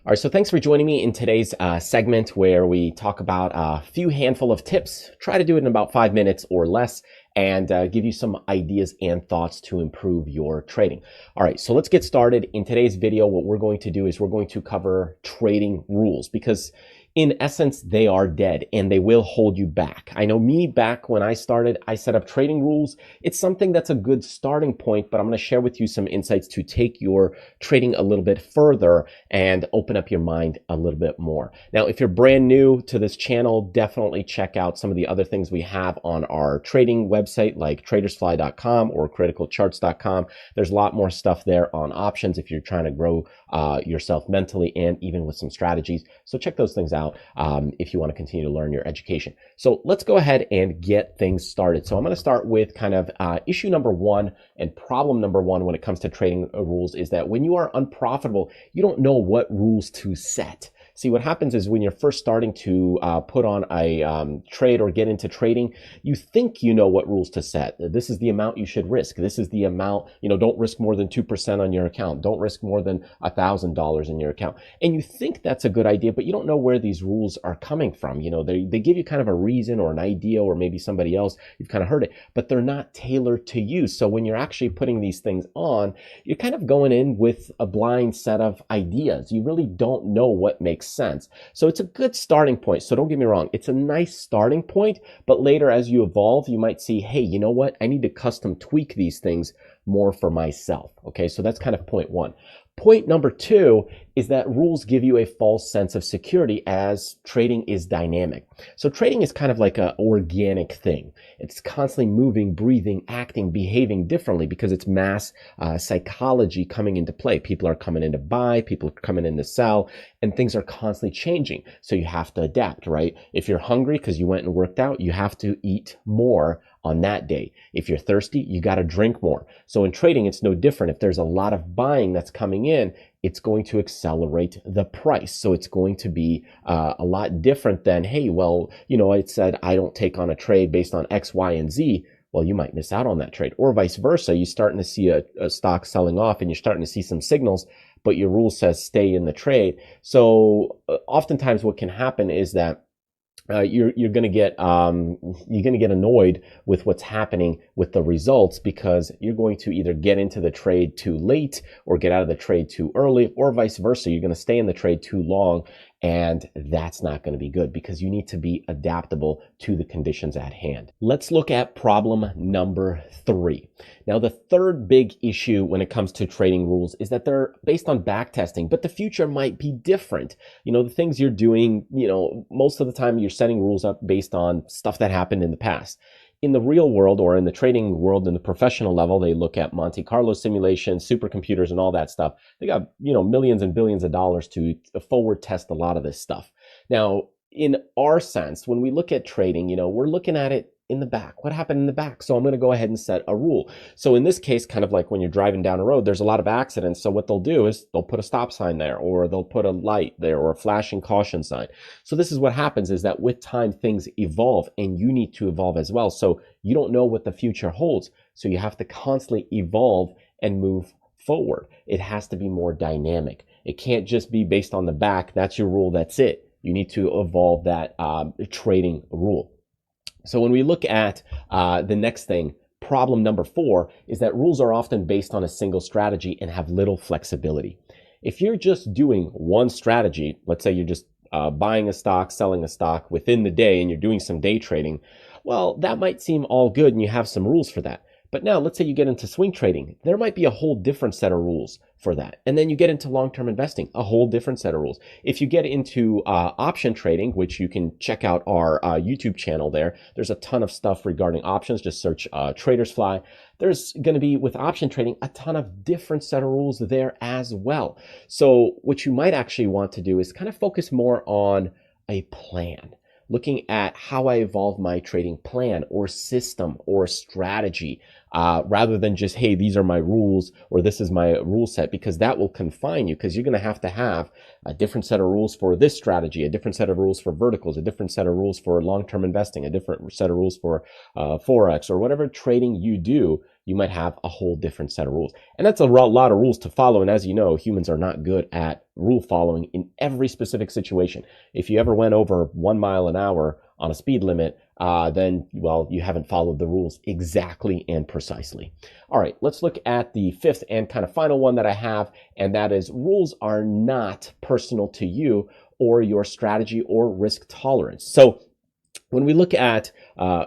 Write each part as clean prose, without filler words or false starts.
All right, so thanks for joining me in today's segment where we talk about a few handful of tips. Try to do it in about 5 minutes or less and give you some ideas and thoughts to improve your trading. All right, so let's get started. In today's video, what we're going to do is we're going to cover trading rules because in essence, they are dead and they will hold you back. I know me back when I started, I set up trading rules. It's something that's a good starting point, but I'm going to share with you some insights to take your trading a little bit further and open up your mind a little bit more. Now, if you're brand new to this channel, definitely check out some of the other things we have on our trading website like tradersfly.com or criticalcharts.com. There's a lot more stuff there on options if you're trying to grow yourself mentally and even with some strategies. So check those things out if you want to continue to learn your education. So let's go ahead and get things started. So I'm going to start with kind of issue number one and problem number one when it comes to trading rules is that when you are unprofitable, you don't know what rules to set. See, what happens is when you're first starting to put on a trade or get into trading, you think you know what rules to set. This is the amount you should risk. This is the amount, don't risk more than 2% on your account. Don't risk more than $1,000 in your account. And you think that's a good idea, but you don't know where these rules are coming from. They give you kind of a reason or an idea, or maybe somebody else, you've kind of heard it, but they're not tailored to you. So when you're actually putting these things on, you're kind of going in with a blind set of ideas. You really don't know what makes sense. So it's a good starting point. So don't get me wrong. It's a nice starting point, but later as you evolve, you might see, hey, you know what? I need to custom tweak these things more for myself. Okay. So that's kind of point one. Point number two is that rules give you a false sense of security as trading is dynamic. So trading is kind of like an organic thing. It's constantly moving, breathing, acting, behaving differently because it's mass psychology coming into play. People are coming in to buy, people are coming in to sell, and things are constantly changing. So you have to adapt, right? If you're hungry because you went and worked out, you have to eat more on that day. If you're thirsty, you got to drink more. So in trading, it's no different. If there's a lot of buying that's coming in, it's going to accelerate the price. So it's going to be a lot different than, hey, well, it said I don't take on a trade based on X, Y, and Z. Well, you might miss out on that trade. Or vice versa. You're starting to see a stock selling off and you're starting to see some signals, but your rule says stay in the trade. So oftentimes what can happen is that you're going to get annoyed with what's happening with the results because you're going to either get into the trade too late or get out of the trade too early, or vice versa. You're going to stay in the trade too long, and that's not going to be good because you need to be adaptable to the conditions at hand. Let's look at problem number three. Now, the third big issue when it comes to trading rules is that they're based on back testing, but the future might be different. The things you're doing, most of the time you're setting rules up based on stuff that happened in the past. In the real world or in the trading world, in the professional level, they look at Monte Carlo simulations, supercomputers, and all that stuff. They got, millions and billions of dollars to forward test a lot of this stuff. Now, in our sense, when we look at trading, we're looking at it in the back. What happened in the back? So I'm going to go ahead and set a rule. So in this case, kind of like when you're driving down a road, there's a lot of accidents. So what they'll do is they'll put a stop sign there, or they'll put a light there, or a flashing caution sign. So this is what happens is that with time, things evolve and you need to evolve as well. So you don't know what the future holds. So you have to constantly evolve and move forward. It has to be more dynamic. It can't just be based on the back. That's your rule. That's it. You need to evolve that trading rule. So when we look at the next thing, problem number four is that rules are often based on a single strategy and have little flexibility. If you're just doing one strategy, let's say you're just buying a stock, selling a stock within the day, and you're doing some day trading, well, that might seem all good and you have some rules for that. But now let's say you get into swing trading. There might be a whole different set of rules for that. And then you get into long-term investing, a whole different set of rules. If you get into option trading, which you can check out our YouTube channel there, there's a ton of stuff regarding options. Just search Traders Fly. There's going to be, with option trading, a ton of different set of rules there as well. So what you might actually want to do is kind of focus more on a plan. Looking at how I evolve my trading plan or system or strategy, rather than just, hey, these are my rules or this is my rule set, because that will confine you, because you're going to have a different set of rules for this strategy, a different set of rules for verticals, a different set of rules for long-term investing, a different set of rules for Forex or whatever trading you do. you might have a whole different set of rules. And that's a lot of rules to follow. And as you know, humans are not good at rule following in every specific situation. If you ever went over 1 mile an hour on a speed limit, then, well, you haven't followed the rules exactly and precisely. All right, let's look at the fifth and kind of final one that I have, and that is rules are not personal to you or your strategy or risk tolerance. So when we look at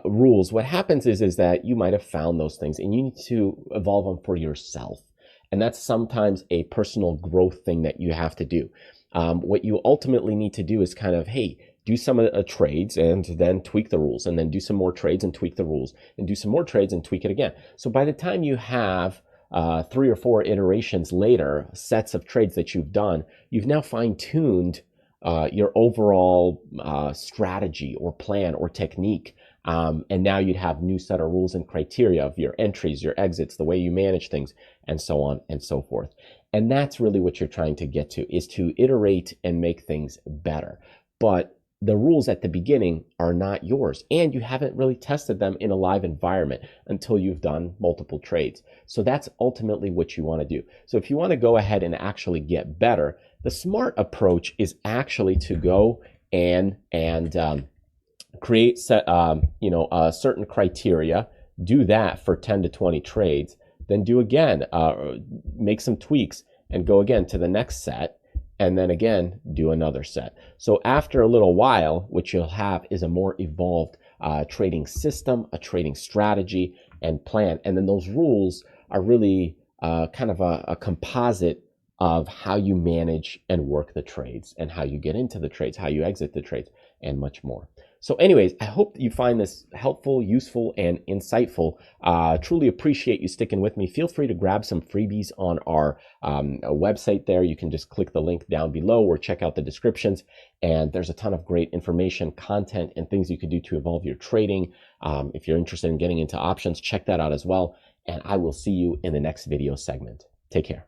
rules, what happens is that you might have found those things and you need to evolve them for yourself. And that's sometimes a personal growth thing that you have to do. What you ultimately need to do is kind of, hey, do some of the trades and then tweak the rules, and then do some more trades and tweak the rules, and do some more trades and tweak it again. So by the time you have 3 or 4 iterations later, sets of trades that you've done, you've now fine-tuned your overall strategy or plan or technique. And now you'd have new set of rules and criteria of your entries, your exits, the way you manage things, and so on and so forth. And that's really what you're trying to get to, is to iterate and make things better. But the rules at the beginning are not yours, and you haven't really tested them in a live environment until you've done multiple trades. So that's ultimately what you want to do. So if you want to go ahead and actually get better, the smart approach is actually to go and create certain criteria, do that for 10 to 20 trades, then do again, make some tweaks and go again to the next set, and then again do another set. So after a little while, what you'll have is a more evolved trading system, a trading strategy and plan. And then those rules are really kind of a composite of how you manage and work the trades, and how you get into the trades, how you exit the trades, and much more. So anyways, I hope you find this helpful, useful, and insightful. Truly appreciate you sticking with me. Feel free to grab some freebies on our website there. You can just click the link down below or check out the descriptions. And there's a ton of great information, content, and things you could do to evolve your trading. If you're interested in getting into options, check that out as well. And I will see you in the next video segment. Take care.